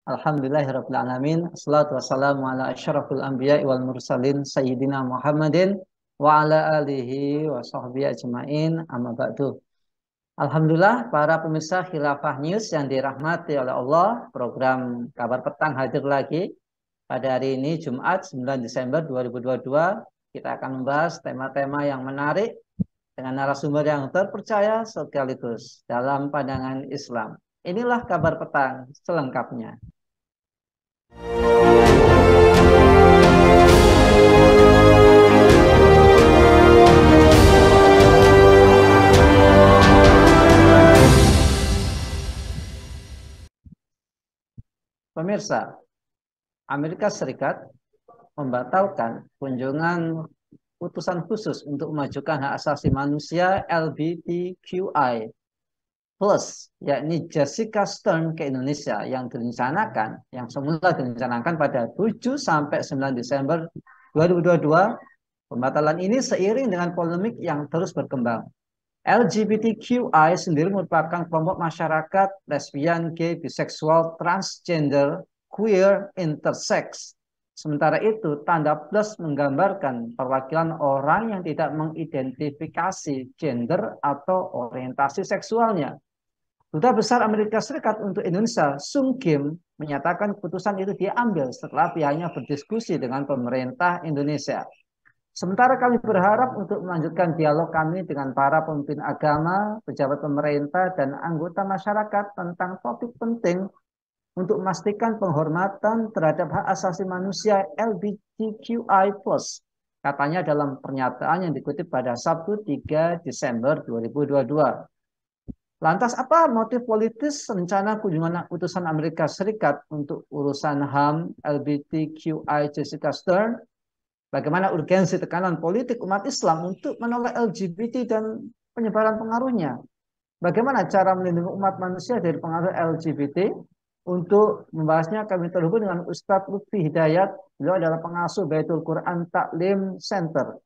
Alhamdulillahirabbil alamin. Assalatu wassalamu ala asyrafil anbiya'i wal mursalin sayyidina Muhammadin wa ala alihi wa sahbihi ajmain. Amma ba'du. Alhamdulillah para pemirsa Khilafah News yang dirahmati oleh Allah, program Kabar Petang hadir lagi pada hari ini Jumat 9 Desember 2022. Kita akan membahas tema-tema yang menarik dengan narasumber yang terpercaya sekaligus dalam pandangan Islam. Inilah Kabar Petang selengkapnya. Pemirsa, Amerika Serikat membatalkan kunjungan utusan khusus untuk memajukan hak asasi manusia LGBTQI plus, yakni Jessica Stern ke Indonesia yang semula direncanakan pada 7 sampai 9 Desember 2022. Pembatalan ini seiring dengan polemik yang terus berkembang. LGBTQI sendiri merupakan kelompok masyarakat lesbian, gay, biseksual, transgender, queer, intersex. Sementara itu, tanda plus menggambarkan perwakilan orang yang tidak mengidentifikasi gender atau orientasi seksualnya. Duta Besar Amerika Serikat untuk Indonesia, Sung Kim, menyatakan keputusan itu diambil setelah pihaknya berdiskusi dengan pemerintah Indonesia. Sementara kami berharap untuk melanjutkan dialog kami dengan para pemimpin agama, pejabat pemerintah, dan anggota masyarakat tentang topik penting untuk memastikan penghormatan terhadap hak asasi manusia LGBTQI+, katanya dalam pernyataan yang dikutip pada Sabtu 3 Desember 2022. Lantas apa motif politis rencana kunjungan utusan Amerika Serikat untuk urusan HAM LGBTQI Jessica Stern? Bagaimana urgensi tekanan politik umat Islam untuk menolak LGBT dan penyebaran pengaruhnya? Bagaimana cara melindungi umat manusia dari pengaruh LGBT? Untuk membahasnya kami terhubung dengan Ustadz Lutfi Hidayat. Beliau adalah pengasuh Baitul Quran Taklim Center.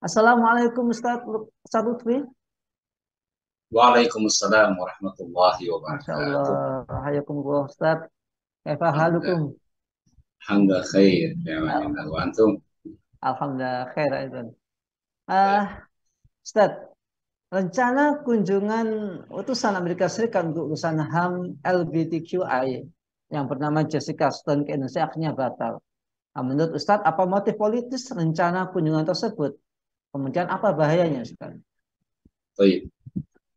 Assalamualaikum Ustadz Lutfi. Waalaikumsalam warahmatullahi Masya wabarakatuh. Allah. Hayakumullah Ustadz. Kaifa halukum? Alhamdulillah khair. Ya, wa antum? Alhamdulillah khair. Ustadz, rencana kunjungan utusan Amerika Serikat untuk urusan HAM LGBTQI yang bernama Jessica Stone ke Indonesia akhirnya batal. Nah, menurut Ustadz, apa motif politis rencana kunjungan tersebut? Kemudian apa bahayanya, Ustadz? Baik.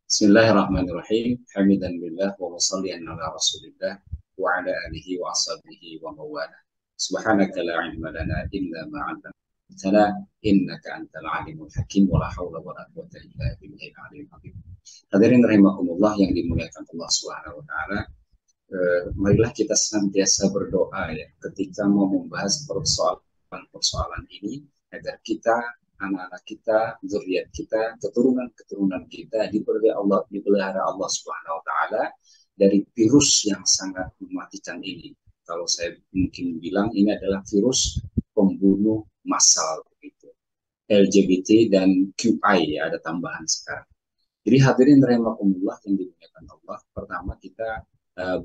Bismillahirrahmanirrahim. Hamidan billah wa musallian ala rasulillah wa ala alihi wa ashabihi wa mawala. Subhanaka la ilma lana illa ma 'allamtana innaka antal alimul hakim wa la haula wa la quwwata illa billahil aliyyil azim. Hadirin rahimakumullah yang dimuliakan Allah Subhanahu wa taala. Marilah kita senantiasa berdoa ya ketika mau membahas persoalan ini agar kita, anak-anak kita, zuriat kita, keturunan kita dipelihara Allah Subhanahu wa taala dari virus yang sangat mematikan ini. Kalau saya mungkin bilang ini adalah virus pembunuh massal begitu. LGBT dan QI ya, ada tambahan sekarang. Jadi hadirin rahimakumullah yang dimuliakan Allah, pertama kita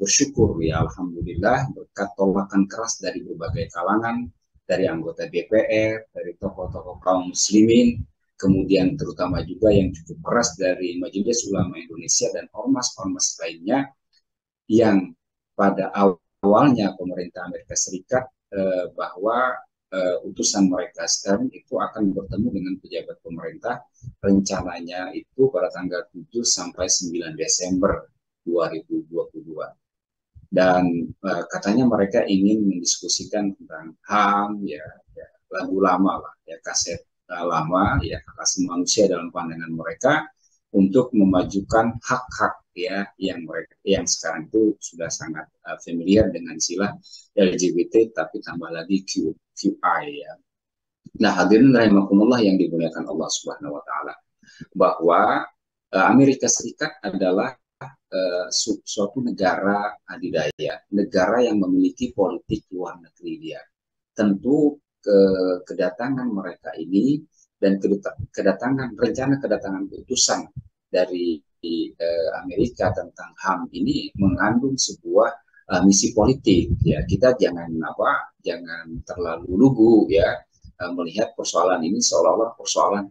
bersyukur ya alhamdulillah berkat tolakan keras dari berbagai kalangan, dari anggota DPR, dari tokoh-tokoh kaum muslimin, kemudian terutama juga yang cukup keras dari Majelis Ulama Indonesia dan ormas-ormas lainnya yang pada awalnya pemerintah Amerika Serikat bahwa utusan mereka sekarang itu akan bertemu dengan pejabat pemerintah rencananya itu pada tanggal 7 sampai 9 Desember 2022. Dan katanya mereka ingin mendiskusikan tentang HAM ya lagu lama lah ya, kaset lama ya, hak asasi manusia dalam pandangan mereka untuk memajukan hak-hak ya yang sekarang itu sudah sangat familiar dengan istilah LGBT tapi tambah lagi QI ya. Nah, hadirin rahimakumullah yang dimuliakan Allah Subhanahu wa taala, bahwa Amerika Serikat adalah suatu negara adidaya, negara yang memiliki politik luar negeri dia. Tentu kedatangan mereka ini dan rencana kedatangan utusan dari Amerika tentang HAM ini mengandung sebuah misi politik ya. Kita jangan terlalu lugu ya melihat persoalan ini seolah-olah persoalan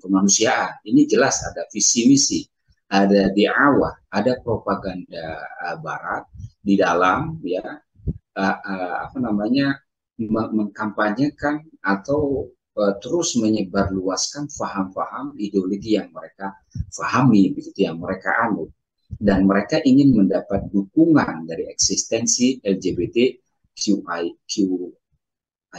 kemanusiaan. Ini jelas ada visi misi, ada diawah, ada propaganda barat di dalam ya mengkampanyekan atau terus menyebarluaskan faham-faham ideologi yang mereka fahami, begitu yang mereka anut, dan mereka ingin mendapat dukungan dari eksistensi LGBTQI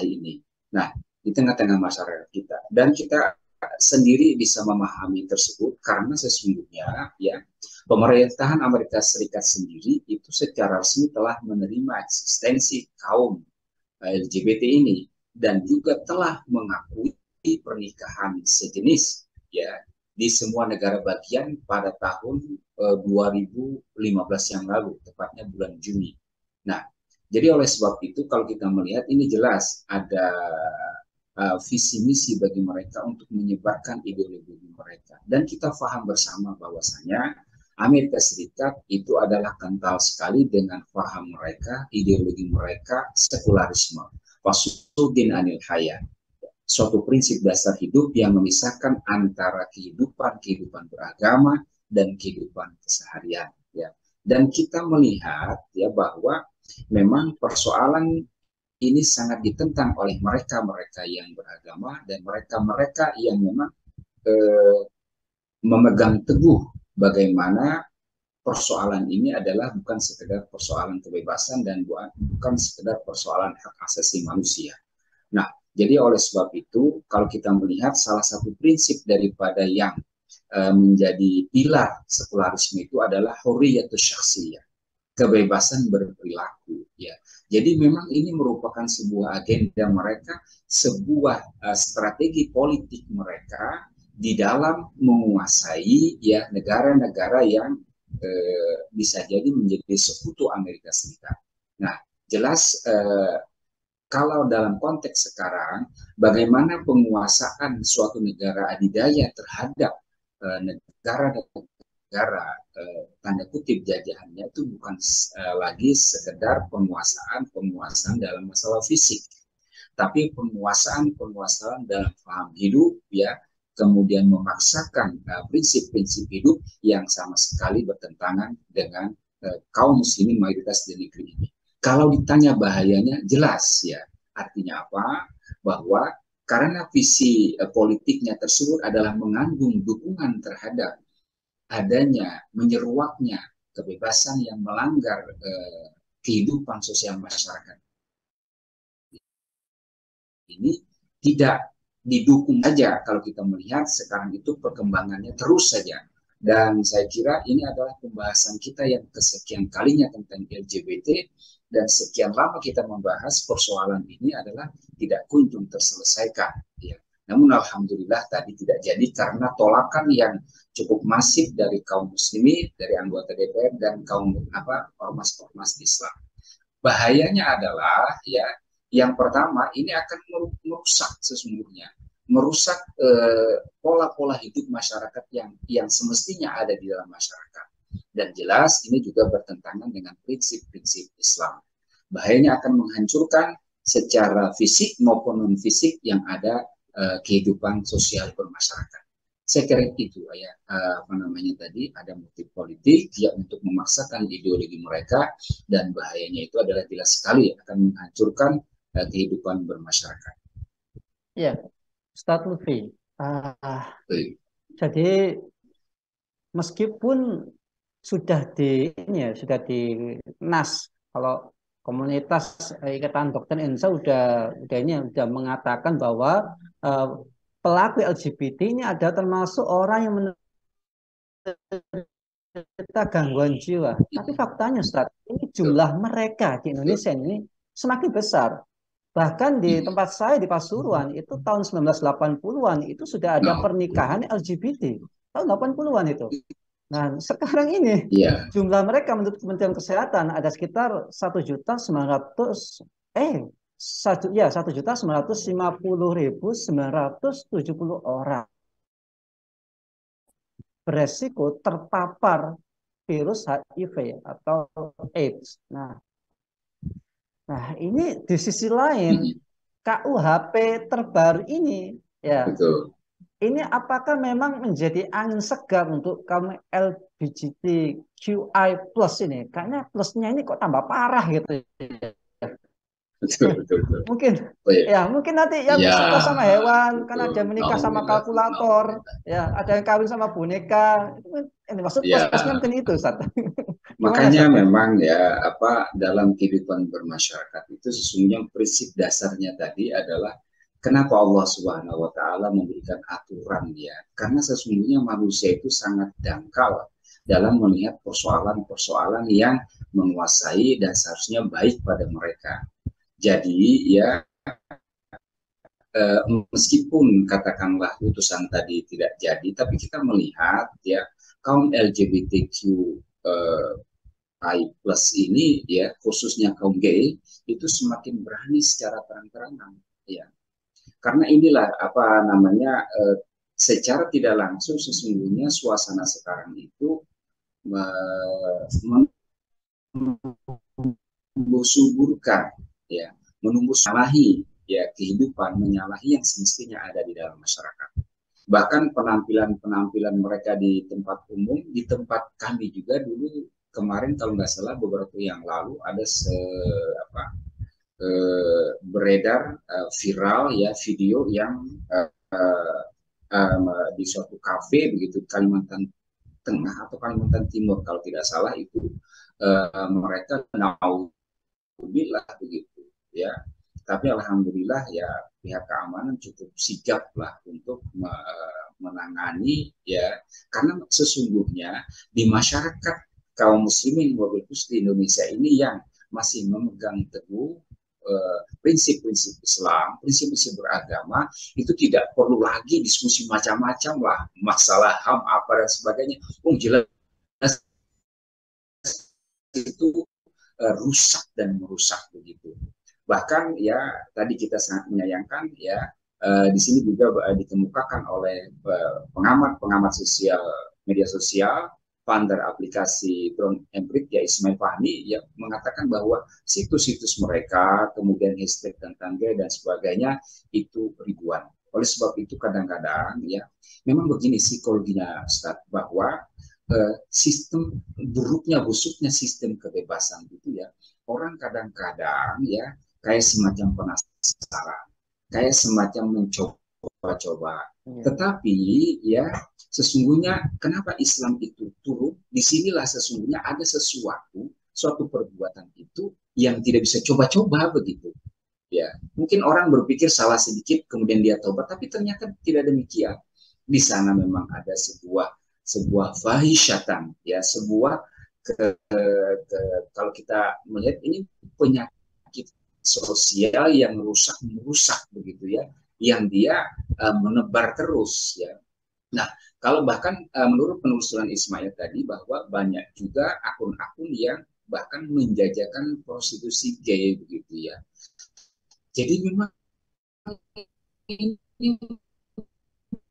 ini. Nah, di tengah-tengah masyarakat kita, dan kita sendiri bisa memahami tersebut karena sesungguhnya ya pemerintahan Amerika Serikat sendiri itu secara resmi telah menerima eksistensi kaum LGBT ini dan juga telah mengakui pernikahan sejenis ya di semua negara bagian pada tahun 2015 yang lalu, tepatnya bulan Juni. Nah, jadi oleh sebab itu kalau kita melihat ini jelas ada visi misi bagi mereka untuk menyebarkan ideologi mereka, dan kita paham bersama bahwasanya Amerika Serikat itu adalah kental sekali dengan paham mereka, ideologi mereka, sekularisme, fasudin anil hayat, suatu prinsip dasar hidup yang memisahkan antara kehidupan beragama dan kehidupan keseharian ya. Dan kita melihat ya bahwa memang persoalan ini sangat ditentang oleh mereka-mereka yang beragama dan mereka-mereka yang memang memegang teguh bagaimana persoalan ini adalah bukan sekedar persoalan kebebasan dan bukan sekedar persoalan hak asasi manusia. Nah, jadi oleh sebab itu, kalau kita melihat salah satu prinsip daripada yang menjadi pilar sekularisme itu adalah hurriyatus syakhsiyah, kebebasan berperilaku ya. Jadi memang ini merupakan sebuah agenda mereka, sebuah strategi politik mereka di dalam menguasai ya negara-negara yang bisa jadi menjadi sekutu Amerika Serikat. Nah, jelas kalau dalam konteks sekarang, bagaimana penguasaan suatu negara adidaya terhadap negara tanda kutip jajahannya itu bukan lagi sekedar penguasaan dalam masalah fisik, tapi penguasaan dalam paham hidup ya, kemudian memaksakan prinsip-prinsip hidup yang sama sekali bertentangan dengan kaum muslimin mayoritas di negeri ini. Kalau ditanya bahayanya, jelas ya. Artinya apa? Bahwa karena visi politiknya tersebut adalah mengandung dukungan terhadap adanya menyeruaknya kebebasan yang melanggar kehidupan sosial masyarakat ini, tidak didukung saja. Kalau kita melihat sekarang itu perkembangannya terus saja, dan saya kira ini adalah pembahasan kita yang kesekian kalinya tentang LGBT, dan sekian lama kita membahas persoalan ini adalah tidak kunjung terselesaikan ya. Namun alhamdulillah tadi tidak jadi karena tolakan yang cukup masif dari kaum muslimin, dari anggota DPR dan kaum ormas-ormas Islam. Bahayanya adalah ya, yang pertama ini akan merusak sesungguhnya, merusak pola-pola hidup masyarakat yang semestinya ada di dalam masyarakat. Dan jelas ini juga bertentangan dengan prinsip-prinsip Islam. Bahayanya akan menghancurkan secara fisik maupun non fisik yang ada kehidupan sosial bermasyarakat. Saya kira itu ya tadi ada motif politik ya untuk memaksakan ideologi mereka, dan bahayanya itu adalah jelas sekali akan menghancurkan kehidupan bermasyarakat. Ya, Ustadz Lutfi. Jadi meskipun sudah di NAS, kalau komunitas Ikatan Dokter Indonesia sudah mengatakan bahwa pelaku LGBT ini ada termasuk orang yang menderita gangguan jiwa. Tapi faktanya Ustaz, ini jumlah mereka di Indonesia ini semakin besar. Bahkan di tempat saya di Pasuruan itu tahun 1980-an itu sudah ada pernikahan LGBT. Tahun 80-an itu. Nah, sekarang ini jumlah mereka menurut Kementerian Kesehatan ada sekitar 1.950.970 orang beresiko terpapar virus HIV atau AIDS. Nah, Nah, ini di sisi lain KUHP terbaru ini ya, Betul. ini apakah memang menjadi angin segar untuk kaum LGBTQI plus ini? Kayaknya plusnya ini kok tambah parah gitu. Betul, betul, betul. Mungkin Oh, ya. ya, mungkin nanti yang Ya, suka sama hewan karena ada betul. yang menikah sama Nauzubillah, kalkulator, nauzubillah. ya ada yang kawin sama boneka. Ini maksud Ya, plus-plusnya mungkin itu, Ustaz. Gimana, makanya Ustaz? memang ya apa dalam kehidupan bermasyarakat itu sesungguhnya prinsip dasarnya tadi adalah kenapa Allah Subhanahu wa taala memberikan aturan ya. Karena sesungguhnya manusia itu sangat dangkal dalam melihat persoalan-persoalan yang menguasai dan seharusnya baik pada mereka. Jadi ya meskipun katakanlah putusan tadi tidak jadi, tapi kita melihat ya kaum LGBTQ I plus ini ya khususnya kaum gay itu semakin berani secara terang-terangan ya karena inilah apa namanya secara tidak langsung sesungguhnya suasana sekarang itu menumbuh-suburkan ya menumbuh-salahi ya kehidupan menyalahi yang semestinya ada di dalam masyarakat bahkan penampilan-penampilan mereka di tempat umum di tempat kami juga dulu kemarin kalau nggak salah beberapa yang lalu ada apa, beredar viral ya video yang di suatu kafe begitu Kalimantan Tengah atau Kalimantan Timur kalau tidak salah itu mereka naudzubillah begitu ya tapi alhamdulillah ya pihak keamanan cukup sigap lah untuk menangani ya karena sesungguhnya di masyarakat kaum muslimin wabil khusus di Indonesia ini yang masih memegang teguh prinsip-prinsip Islam, prinsip-prinsip beragama itu tidak perlu lagi diskusi macam-macam lah masalah HAM apa dan sebagainya. Jelas itu rusak dan merusak begitu. Bahkan ya tadi kita sangat menyayangkan ya di sini juga dikemukakan oleh pengamat sosial media sosial founder aplikasi Drone Emprit ya Ismail Fahmi ya mengatakan bahwa situs-situs mereka kemudian hashtag tentang gay dan sebagainya itu ribuan. Oleh sebab itu kadang-kadang ya memang begini psikologinya Ustaz bahwa sistem buruknya busuknya sistem kebebasan itu ya orang kadang-kadang ya kayak semacam penasaran kayak semacam mencoba-coba tetapi ya sesungguhnya kenapa Islam itu turun disinilah sesungguhnya ada suatu perbuatan itu yang tidak bisa coba-coba begitu ya mungkin orang berpikir salah sedikit kemudian dia tobat tapi ternyata tidak demikian di sana memang ada sebuah fahisyatan ya sebuah kalau kita melihat ini penyakit sosial yang merusak begitu ya yang dia menebar terus ya nah kalau bahkan menurut penelusuran Ismail tadi bahwa banyak juga akun-akun yang bahkan menjajakan prostitusi gay begitu ya jadi memang ini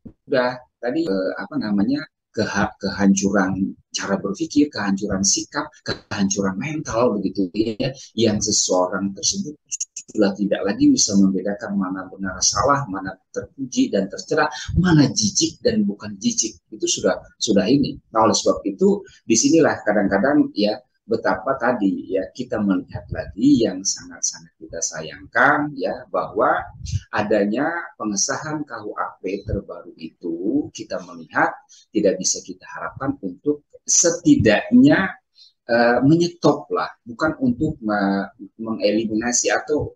sudah tadi apa namanya kehancuran cara berpikir, kehancuran sikap, kehancuran mental begitu ya, yang seseorang tersebut sudah tidak lagi bisa membedakan mana benar salah, mana terpuji dan tercela, mana jijik dan bukan jijik. Itu sudah ini. Nah, oleh sebab itu disinilah kadang-kadang ya betapa tadi ya kita melihat lagi yang sangat-sangat kita sayangkan ya bahwa adanya pengesahan KUHP terbaru itu kita melihat tidak bisa kita harapkan untuk setidaknya menyetop lah, bukan untuk mengeliminasi atau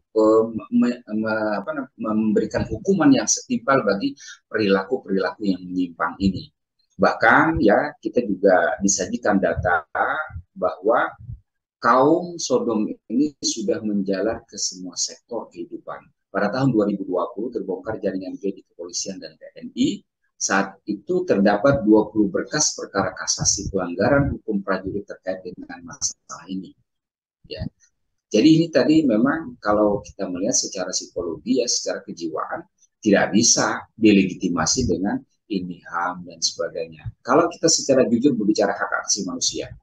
memberikan hukuman yang setimpal bagi perilaku-perilaku yang menyimpang ini. Bahkan ya kita juga disajikan data bahwa kaum Sodom ini sudah menjalar ke semua sektor kehidupan. Pada tahun 2020 terbongkar jaringan gay di kepolisian dan TNI. Saat itu terdapat 20 berkas perkara kasasi pelanggaran hukum prajurit terkait dengan masalah ini. Ya. Jadi ini tadi memang kalau kita melihat secara psikologi ya, secara kejiwaan tidak bisa delegitimasi dengan ini HAM dan sebagainya. Kalau kita secara jujur berbicara hak asasi manusia,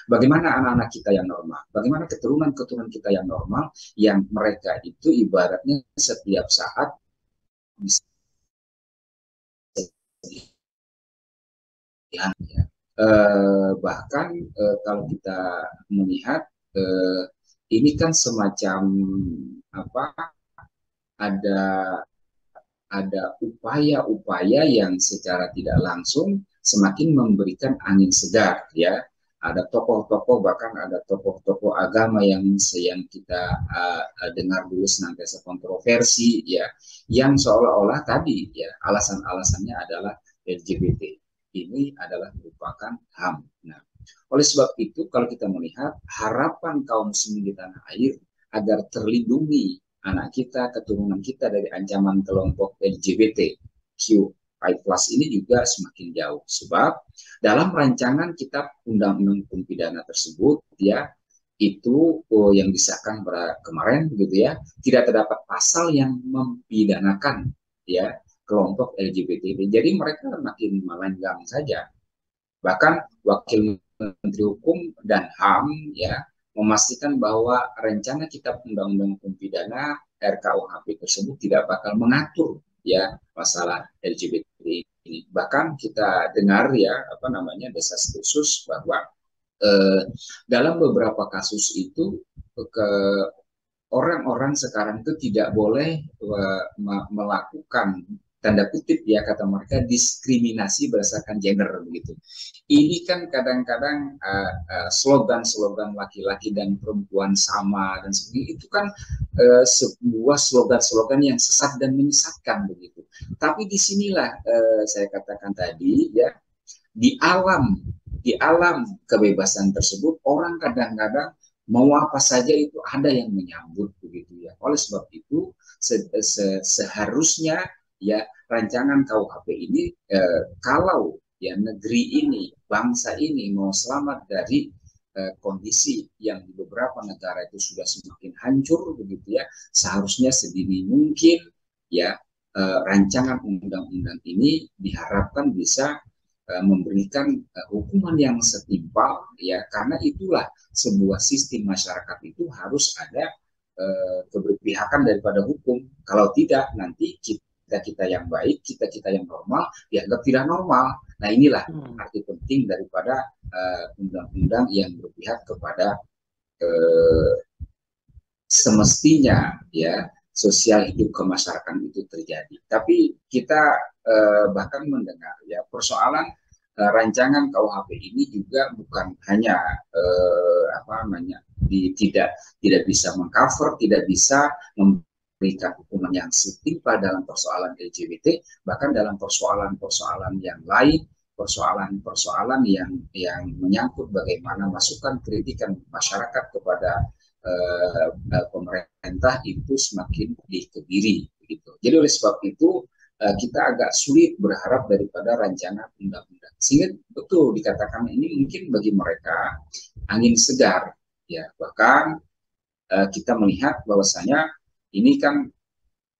Bagaimana anak-anak kita yang normal? Bagaimana keturunan-keturunan kita yang normal yang mereka itu ibaratnya setiap saat bisa ya. Bahkan kalau kita melihat ini kan semacam apa ada upaya-upaya yang secara tidak langsung semakin memberikan angin segar ya. Ada tokoh-tokoh, bahkan ada tokoh-tokoh agama yang kita dengar dulu senantiasa kontroversi ya, yang seolah-olah tadi ya alasan-alasannya adalah LGBT ini adalah merupakan HAM. Nah, oleh sebab itu kalau kita melihat harapan kaum muslimin di tanah air agar terlindungi anak kita, keturunan kita dari ancaman kelompok LGBTQI+ ini juga semakin jauh. Sebab dalam rancangan kitab undang-undang hukum pidana tersebut, ya itu yang disahkan pada kemarin, gitu ya, tidak terdapat pasal yang mempidanakan ya kelompok LGBT. Jadi mereka makin melenggang saja. Bahkan Wakil Menteri Hukum dan HAM ya memastikan bahwa rencana kitab undang-undang hukum pidana RKUHP tersebut tidak bakal mengatur ya masalah LGBT ini. Bahkan kita dengar ya desas-desus bahwa dalam beberapa kasus itu ke orang-orang sekarang itu tidak boleh melakukan tanda kutip ya kata mereka diskriminasi berdasarkan gender begitu. Ini kan kadang-kadang slogan-slogan laki-laki dan perempuan sama dan sebagainya itu kan sebuah slogan-slogan yang sesat dan menyesatkan begitu. Tapi disinilah saya katakan tadi ya di alam kebebasan tersebut orang kadang-kadang mau apa saja itu ada yang menyambut begitu ya. Oleh sebab itu seharusnya ya rancangan KUHP ini kalau ya negeri ini, bangsa ini mau selamat dari kondisi yang di beberapa negara itu sudah semakin hancur begitu ya, seharusnya sedini mungkin ya rancangan undang-undang ini diharapkan bisa memberikan hukuman yang setimpal ya, karena itulah sebuah sistem masyarakat itu harus ada keberpihakan daripada hukum. Kalau tidak nanti kita yang baik, kita yang normal dianggap tidak normal. Nah inilah arti penting daripada undang-undang yang berpihak kepada semestinya ya sosial hidup kemasyarakatan itu terjadi. Tapi kita bahkan mendengar ya persoalan rancangan KUHP ini juga bukan hanya tidak bisa mengcover, tidak bisa memberikan hukuman yang setimpal dalam persoalan LGBT, bahkan dalam persoalan-persoalan yang lain, persoalan-persoalan yang menyangkut bagaimana masukan kritikan masyarakat kepada pemerintah itu semakin dikebiri begitu. Jadi oleh sebab itu kita agak sulit berharap daripada rancangan undang-undang. Sehingga betul dikatakan ini mungkin bagi mereka angin segar ya. Bahkan kita melihat bahwasanya ini kan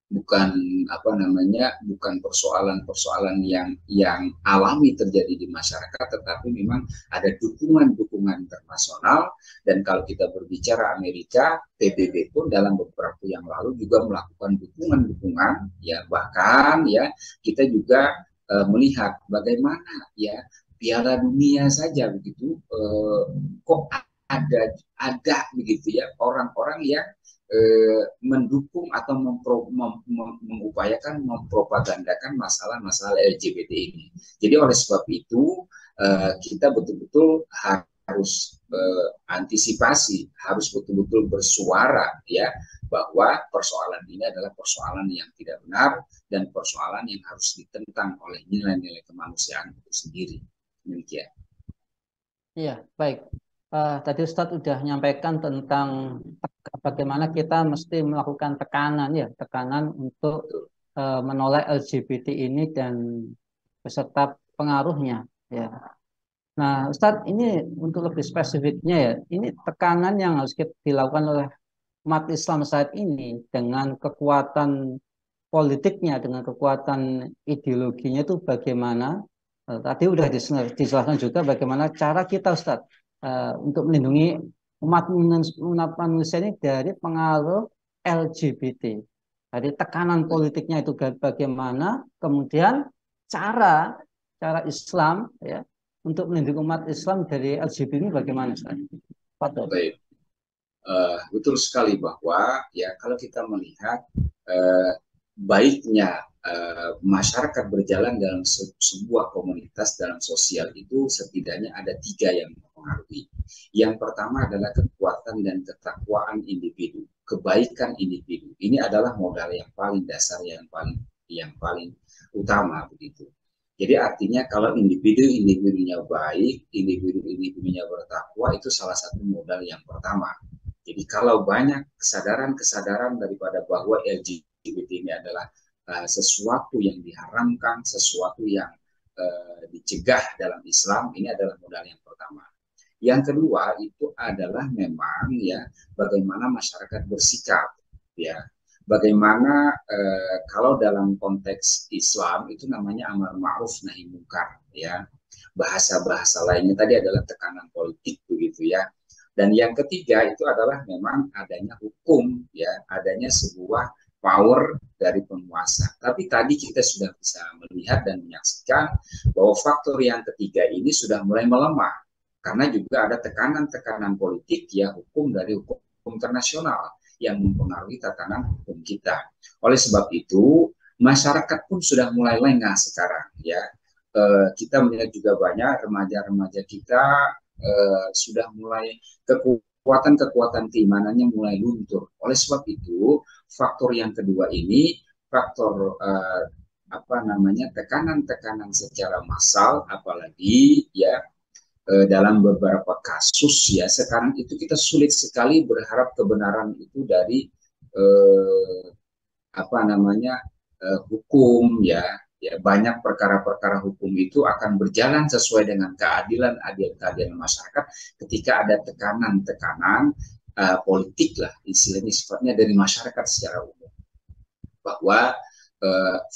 bukan bukan persoalan-persoalan yang alami terjadi di masyarakat, tetapi memang ada dukungan-dukungan internasional. Dan kalau kita berbicara Amerika, PBB pun dalam beberapa yang lalu juga melakukan dukungan-dukungan ya, bahkan ya kita juga melihat bagaimana ya Piala Dunia saja begitu kok ada begitu ya orang-orang yang mendukung atau mengupayakan mempropagandakan masalah-masalah LGBT ini. Jadi oleh sebab itu kita betul-betul harus antisipasi, harus betul-betul bersuara ya bahwa persoalan ini adalah persoalan yang tidak benar dan persoalan yang harus ditentang oleh nilai-nilai kemanusiaan itu sendiri. Demikian. Iya, baik. Tadi Ustadz sudah menyampaikan tentang bagaimana kita mesti melakukan tekanan untuk menolak LGBT ini dan beserta pengaruhnya ya. Nah, Ustadz, ini untuk lebih spesifiknya ya, ini tekanan yang harus dilakukan oleh umat Islam saat ini dengan kekuatan politiknya, dengan kekuatan ideologinya itu bagaimana? Tadi sudah dijelaskan juga bagaimana cara kita, Ustadz, untuk melindungi umat manusia ini dari pengaruh LGBT. Jadi tekanan politiknya itu bagaimana, kemudian cara Islam ya untuk melindungi umat Islam dari LGBT ini bagaimana? Baik. Betul sekali bahwa ya kalau kita melihat baiknya masyarakat berjalan dalam sebuah komunitas dalam sosial itu setidaknya ada 3 yang mempengaruhi. Yang pertama adalah kekuatan dan ketakwaan individu, kebaikan individu. Ini adalah modal yang paling dasar, yang paling utama begitu. Jadi artinya kalau individunya baik, individunya bertakwa, itu salah satu modal yang pertama. Jadi kalau banyak kesadaran daripada bahwa LGBT ini adalah sesuatu yang diharamkan, sesuatu yang dicegah dalam Islam, ini adalah modal yang pertama. Yang kedua itu adalah memang ya bagaimana masyarakat bersikap, ya. Bagaimana kalau dalam konteks Islam itu namanya amar ma'ruf nahi munkar, ya. Bahasa-bahasa lainnya tadi adalah tekanan politik begitu ya. Dan yang ketiga itu adalah memang adanya hukum, ya, adanya sebuah power dari penguasa. Tapi tadi kita sudah bisa melihat dan menyaksikan bahwa faktor yang ketiga ini sudah mulai melemah karena juga ada tekanan-tekanan politik, ya, hukum dari hukum internasional yang mempengaruhi tatanan hukum kita. Oleh sebab itu masyarakat pun sudah mulai lengah sekarang, ya. Kita melihat juga banyak remaja-remaja kita sudah mulai kekuatan keimanannya mulai luntur. Oleh sebab itu, faktor yang kedua ini, faktor tekanan-tekanan secara massal, apalagi ya dalam beberapa kasus ya sekarang itu kita sulit sekali berharap kebenaran itu dari hukum ya. Ya, banyak perkara-perkara hukum itu akan berjalan sesuai dengan keadilan masyarakat ketika ada tekanan-tekanan politik lah, istilahnya sifatnya dari masyarakat secara umum, bahwa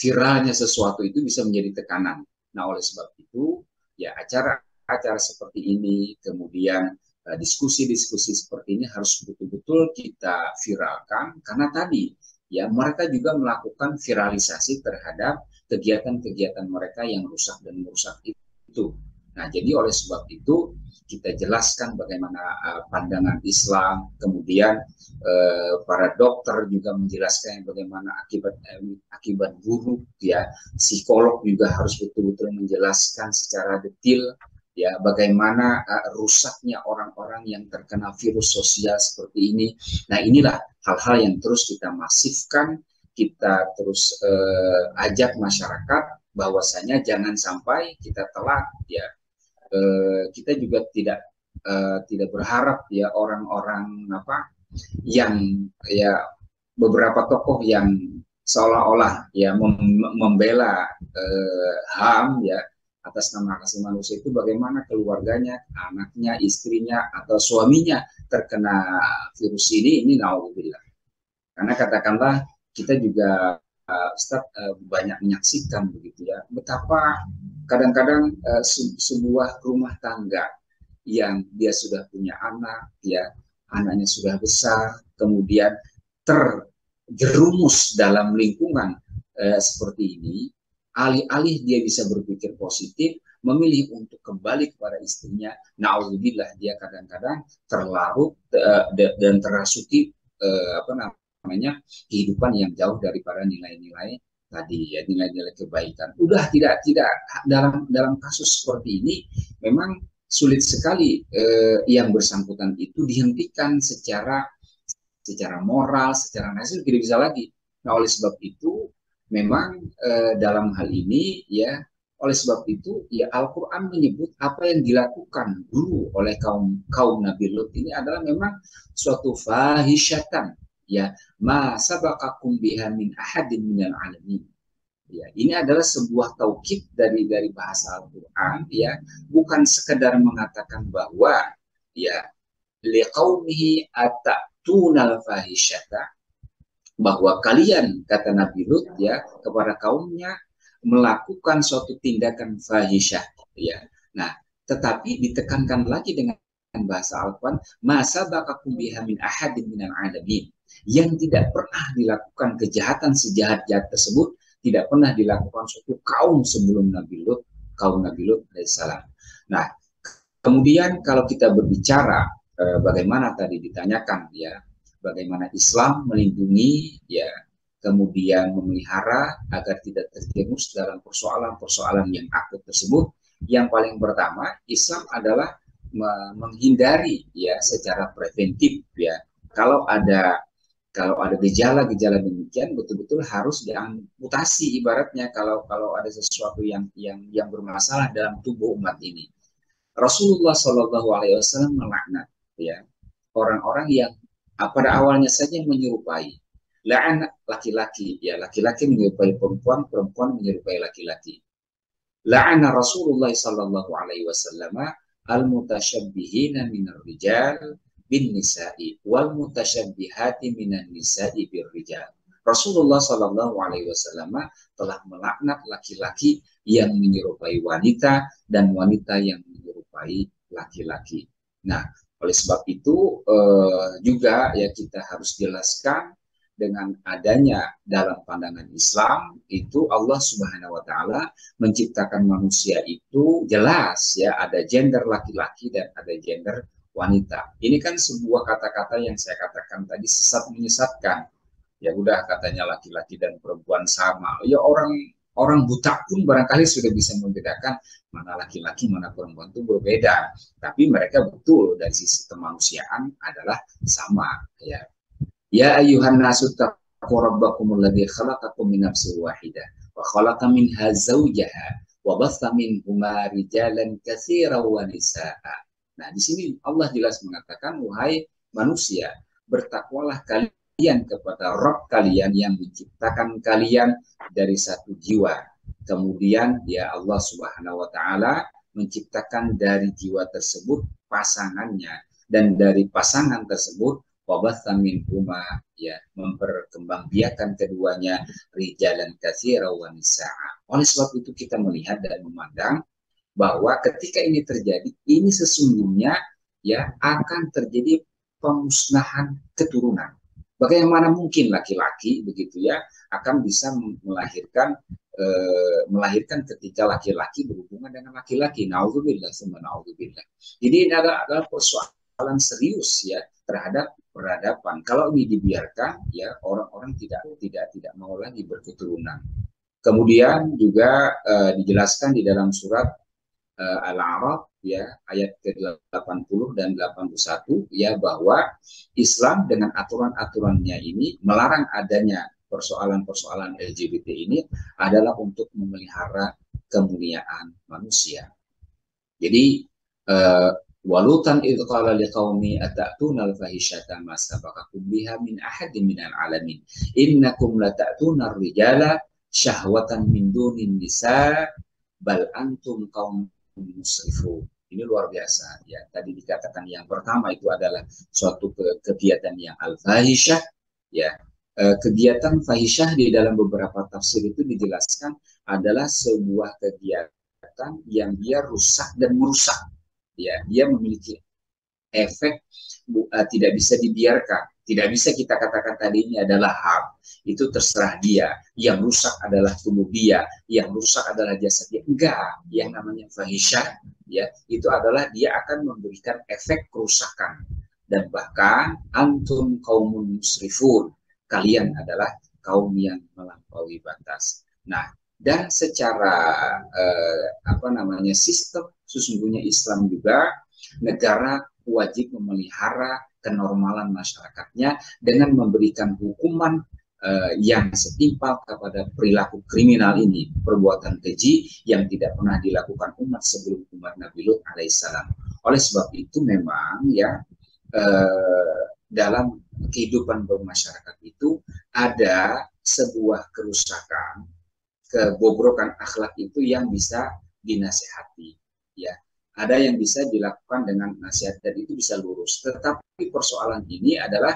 viralnya sesuatu itu bisa menjadi tekanan. Nah, oleh sebab itu ya acara-acara seperti ini, kemudian diskusi-diskusi seperti ini harus betul-betul kita viralkan, karena tadi ya mereka juga melakukan viralisasi terhadap kegiatan-kegiatan mereka yang rusak dan merusak itu. Nah, jadi oleh sebab itu kita jelaskan bagaimana pandangan Islam, kemudian para dokter juga menjelaskan bagaimana akibat buruk, ya. Psikolog juga harus betul-betul menjelaskan secara detail, ya, bagaimana rusaknya orang-orang yang terkena virus sosial seperti ini. Nah, inilah hal-hal yang terus kita masifkan, kita terus ajak masyarakat bahwasanya jangan sampai kita telat, ya. Kita juga tidak berharap ya orang-orang yang ya beberapa tokoh yang seolah-olah ya membela HAM ya atas nama hak asasi manusia itu, bagaimana keluarganya, anaknya, istrinya atau suaminya terkena virus ini naudzubillah. Karena katakanlah kita juga banyak menyaksikan begitu ya, betapa kadang-kadang sebuah rumah tangga yang dia sudah punya anak, ya, anaknya sudah besar, kemudian terjerumus dalam lingkungan seperti ini, alih-alih dia bisa berpikir positif, memilih untuk kembali kepada istrinya, naudzubillah, dia kadang-kadang terlarut dan terasuki kehidupan yang jauh daripada nilai-nilai tadi, ya, nilai-nilai kebaikan. Udah tidak dalam kasus seperti ini memang sulit sekali yang bersangkutan itu dihentikan secara moral, secara nasional, tidak bisa lagi. Nah, oleh sebab itu memang dalam hal ini ya, oleh sebab itu ya Al-Quran menyebut apa yang dilakukan dulu oleh kaum Nabi Lut ini adalah memang suatu fahisyatan, ya, ma sabaqakum biha min ahadin minal alamin. Ya, ini adalah sebuah taukid dari bahasa Al-Quran, ya, bukan sekedar mengatakan bahwa ya liqaumihi atatuna fahisyata, bahwa kalian, kata Nabi Lut ya kepada kaumnya, melakukan suatu tindakan fahisyah, ya. Nah, tetapi ditekankan lagi dengan bahasa Al-Quran, masa bakakum biha min ahadin minal alamin, yang tidak pernah dilakukan kejahatan sejahat-jahat tersebut, tidak pernah dilakukan suatu kaum sebelum Nabi Lut, kaum Nabi Lut alaihissalam. Nah, kemudian kalau kita berbicara bagaimana tadi ditanyakan ya, bagaimana Islam melindungi ya, kemudian memelihara agar tidak terjerumus dalam persoalan-persoalan yang akut tersebut. Yang paling pertama, Islam adalah menghindari ya secara preventif ya. Kalau ada gejala-gejala demikian, betul-betul harus diamputasi ibaratnya kalau ada sesuatu yang bermasalah dalam tubuh umat ini. Rasulullah Shallallahu Alaihi Wasallam melaknat ya orang-orang yang pada awalnya saja menyerupai. La'an laki-laki ya, laki-laki menyerupai perempuan, perempuan menyerupai laki-laki. La'ana Rasulullah Sallallahu Alaihi Wasallam al-mutasyabbihina minar rijal bin nisa'i wal mutasyabbihati minan nisa'i bir rijal. Rasulullah Sallallahu Alaihi Wasallam telah melaknat laki-laki yang menyerupai wanita dan wanita yang menyerupai laki-laki. Nah, oleh sebab itu juga ya kita harus jelaskan dengan adanya dalam pandangan Islam itu Allah Subhanahu wa taala menciptakan manusia itu jelas ya, ada gender laki-laki dan ada gender wanita. Ini kan sebuah kata-kata yang saya katakan tadi sesat menyesatkan. Ya udah katanya laki-laki dan perempuan sama. Ya orang buta pun barangkali sudah bisa membedakan mana laki-laki mana perempuan itu berbeda. Tapi mereka betul dari sisi kemanusiaan adalah sama ya. Ya ayyuhan nasu taqu rabbakumul ladzi khalaqakum min nafsin wahidah wa khalaqa minha zawjaha wa batha minhuma rijalan katsiran wa nisaa'a. Nah, di sini Allah jelas mengatakan, wahai manusia, bertakwalah kalian kepada Rabb kalian yang menciptakan kalian dari satu jiwa. Kemudian ya Allah Subhanahu wa taala menciptakan dari jiwa tersebut pasangannya, dan dari pasangan tersebut wabatha minhuma ya, memperkembangbiakan keduanya rijalan katsiran wa nisaa'a. Oleh sebab itu kita melihat dan memandang bahwa ketika ini terjadi, ini sesungguhnya ya akan terjadi pemusnahan keturunan. Bagaimana mungkin laki-laki begitu ya akan bisa melahirkan ketika laki-laki berhubungan dengan laki-laki. Nauzubillah summa nauzubillah. Jadi ini adalah persoalan serius ya terhadap peradaban. Kalau ini dibiarkan ya orang-orang tidak mau lagi berketurunan. Kemudian juga dijelaskan di dalam surat Al-A'raf ya ayat ke-80 dan 81 ya, bahwa Islam dengan aturan-aturannya ini melarang adanya persoalan-persoalan LGBT ini adalah untuk memelihara kemuliaan manusia. Jadi walutan idh qala liqaumi ata'tuna al-fahishata ma sabaqakum biha min ahadin minal alamin innakum lata'tuna ar-rijala syahwatan min dunin nisa bal antum qaum musrifun. Ini luar biasa ya. Tadi dikatakan yang pertama itu adalah suatu kegiatan yang al-fahisyah ya. Kegiatan fahisyah di dalam beberapa tafsir itu dijelaskan adalah sebuah kegiatan yang dia rusak dan merusak ya. Dia memiliki efek tidak bisa dibiarkan. Tidak bisa kita katakan tadi ini adalah ham. Itu terserah dia. Yang rusak adalah tubuh dia. Yang rusak adalah jasad dia. Enggak. Yang namanya fahisyah ya, itu adalah dia akan memberikan efek kerusakan. Dan bahkan antum qaumun musrifun. Kalian adalah kaum yang melampaui batas. Nah, dan secara sistem sesungguhnya Islam juga negara wajib memelihara kenormalan masyarakatnya dengan memberikan hukuman yang setimpal kepada perilaku kriminal ini, perbuatan keji yang tidak pernah dilakukan umat sebelum umat Nabi Lut alaihissalam. Oleh sebab itu memang ya dalam kehidupan bermasyarakat itu ada sebuah kerusakan, kebobrokan akhlak itu yang bisa dinasehati ya. Ada yang bisa dilakukan dengan nasihat dan itu bisa lurus. Tetapi persoalan ini adalah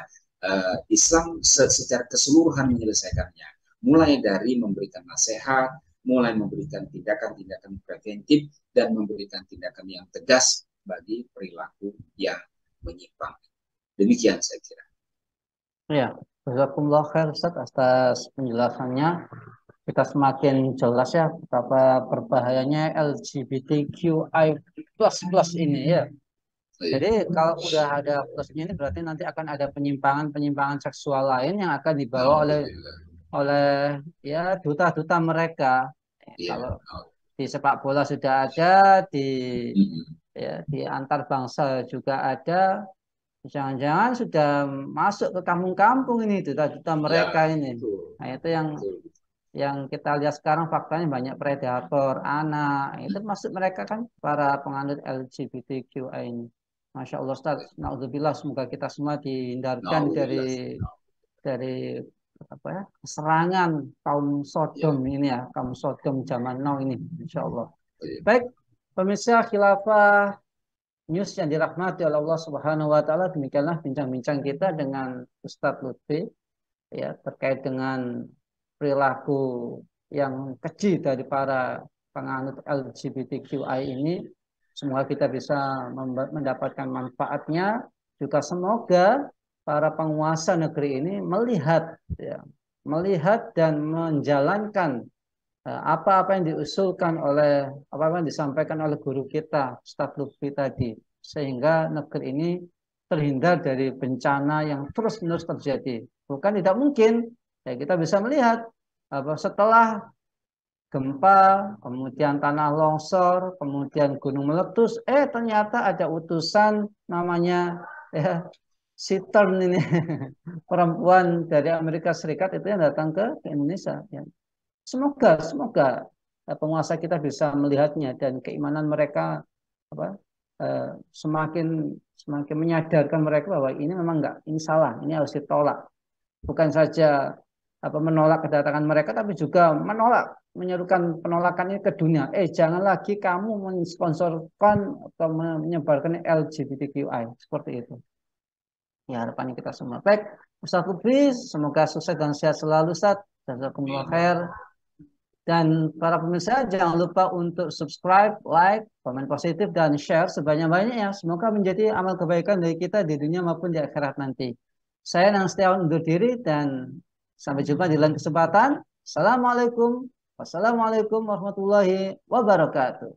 Islam secara keseluruhan menyelesaikannya. Mulai dari memberikan nasihat, mulai memberikan tindakan-tindakan preventif, dan memberikan tindakan yang tegas bagi perilaku yang menyimpang. Demikian saya kira. Ya, jazakumullah khair Ustaz atas penjelasannya. Kita semakin jelas ya betapa berbahayanya LGBTQI plus ini ya. Jadi kalau udah ada plusnya ini berarti nanti akan ada penyimpangan-penyimpangan seksual lain yang akan dibawa oleh ya duta-duta mereka. Iya. Kalau di sepak bola sudah ada, di ya di antar bangsa juga ada. Jangan-jangan sudah masuk ke kampung-kampung ini duta-duta mereka ini. Nah, itu yang kita lihat sekarang faktanya banyak predator anak. Itu masuk mereka kan para penganut LGBTQI ini. Masya Allah Ustaz, naudzubillah semoga kita semua dihindarkan dari apa ya serangan kaum Sodom ini ya, kaum Sodom zaman now ini, Insya Allah. Baik, pemirsa khilafah news yang dirahmati oleh Allah Subhanahu wa taala, demikianlah bincang-bincang kita dengan Ustadz Lutfi ya terkait dengan perilaku yang keji dari para penganut LGBTQI ini. Semoga kita bisa mendapatkan manfaatnya. Juga semoga para penguasa negeri ini melihat dan menjalankan apa-apa yang diusulkan oleh apa yang disampaikan oleh guru kita Ustadz Lutfi tadi, sehingga negeri ini terhindar dari bencana yang terus-menerus terjadi. Bukan tidak mungkin ya, kita bisa melihat setelah gempa, kemudian tanah longsor, kemudian gunung meletus, ternyata ada utusan namanya ya Citern ini perempuan dari Amerika Serikat itu yang datang ke Indonesia ya. Semoga penguasa kita bisa melihatnya dan keimanan mereka semakin menyadarkan mereka bahwa ini memang ini salah, ini harus ditolak. Bukan saja menolak kedatangan mereka, tapi juga menyerukan penolakan ini ke dunia. Jangan lagi kamu mensponsorkan atau menyebarkan LGBTQI seperti itu. Ya, harapannya kita semua. Baik, Ustaz Lutfi, semoga sukses dan sehat selalu, Ustaz. Jazakumullah khair. Dan para pemirsa jangan lupa untuk subscribe, like, komen positif, dan share sebanyak-banyaknya. Semoga menjadi amal kebaikan dari kita di dunia maupun di akhirat nanti. Saya Nang Setiawan undur diri dan sampai jumpa di lain kesempatan. Assalamualaikum warahmatullahi wabarakatuh.